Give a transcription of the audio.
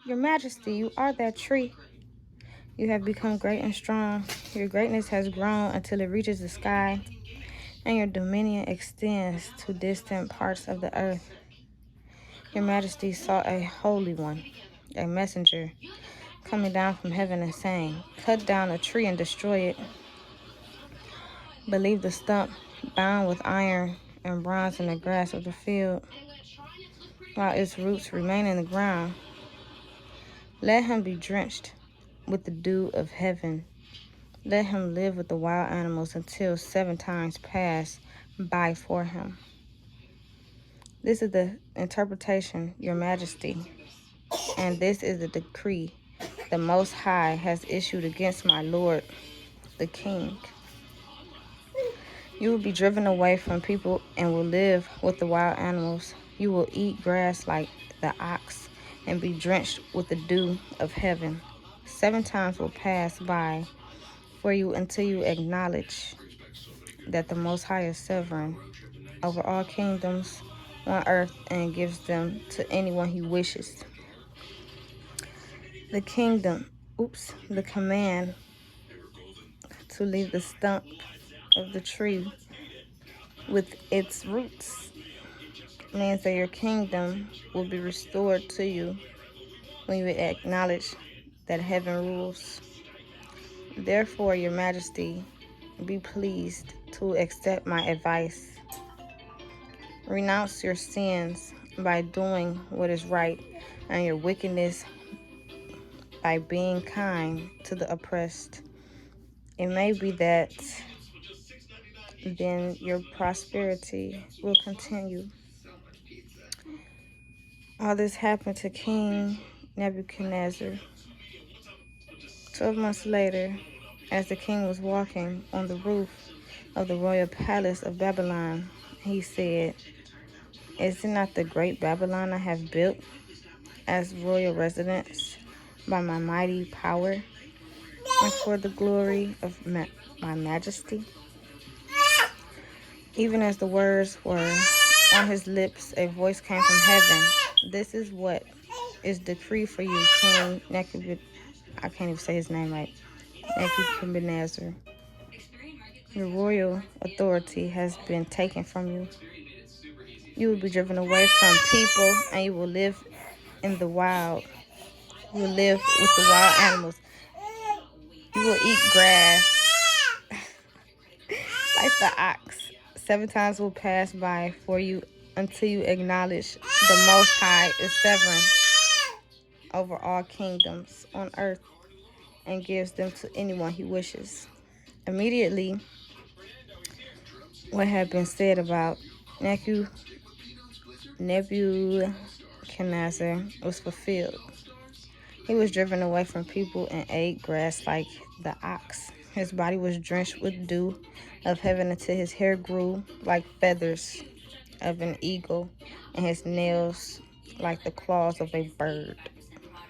Your Majesty, you are that tree. You have become great and strong. Your greatness has grown until it reaches the sky, and your dominion extends to distant parts of the earth. Your Majesty saw a holy one, a messenger, coming down from heaven and saying, "Cut down a tree and destroy it, but leave the stump bound with iron and bronze in the grass of the field, while its roots remain in the ground. Let him be drenched with the dew of heaven. Let him live with the wild animals until 7 times pass by for him." This is the interpretation, Your Majesty, and this is the decree the Most High has issued against my Lord, the King. You will be driven away from people and will live with the wild animals. You will eat grass like the ox and be drenched with the dew of heaven. 7 times will pass by for you until you acknowledge that the Most High is sovereign over all kingdoms on earth and gives them to anyone he wishes. The command to leave the stump of the tree with its roots means that your kingdom will be restored to you when you acknowledge that heaven rules. Therefore, Your Majesty, be pleased to accept my advice. Renounce your sins by doing what is right, and your wickedness by being kind to the oppressed. It may be that then your prosperity will continue. All this happened to King Nebuchadnezzar. 12 months later, as the king was walking on the roof of the royal palace of Babylon, he said, "Is it not the great Babylon I have built as royal residence by my mighty power and for the glory of my majesty?" Even as the words were on his lips, a voice came from heaven. "This is what is decreed for you, King Nebuchadnezzar." I can't even say his name right. Nebuchadnezzar. Your royal authority has been taken from you. You will be driven away from people, and you will live in the wild. You will live with the wild animals. You will eat grass like the ox. 7 times will pass by for you until you acknowledge the Most High is sovereign over all kingdoms on earth and gives them to anyone he wishes. Immediately, what had been said about Nebuchadnezzar was fulfilled. He was driven away from people and ate grass like the ox. His body was drenched with dew of heaven until his hair grew like feathers of an eagle and his nails like the claws of a bird.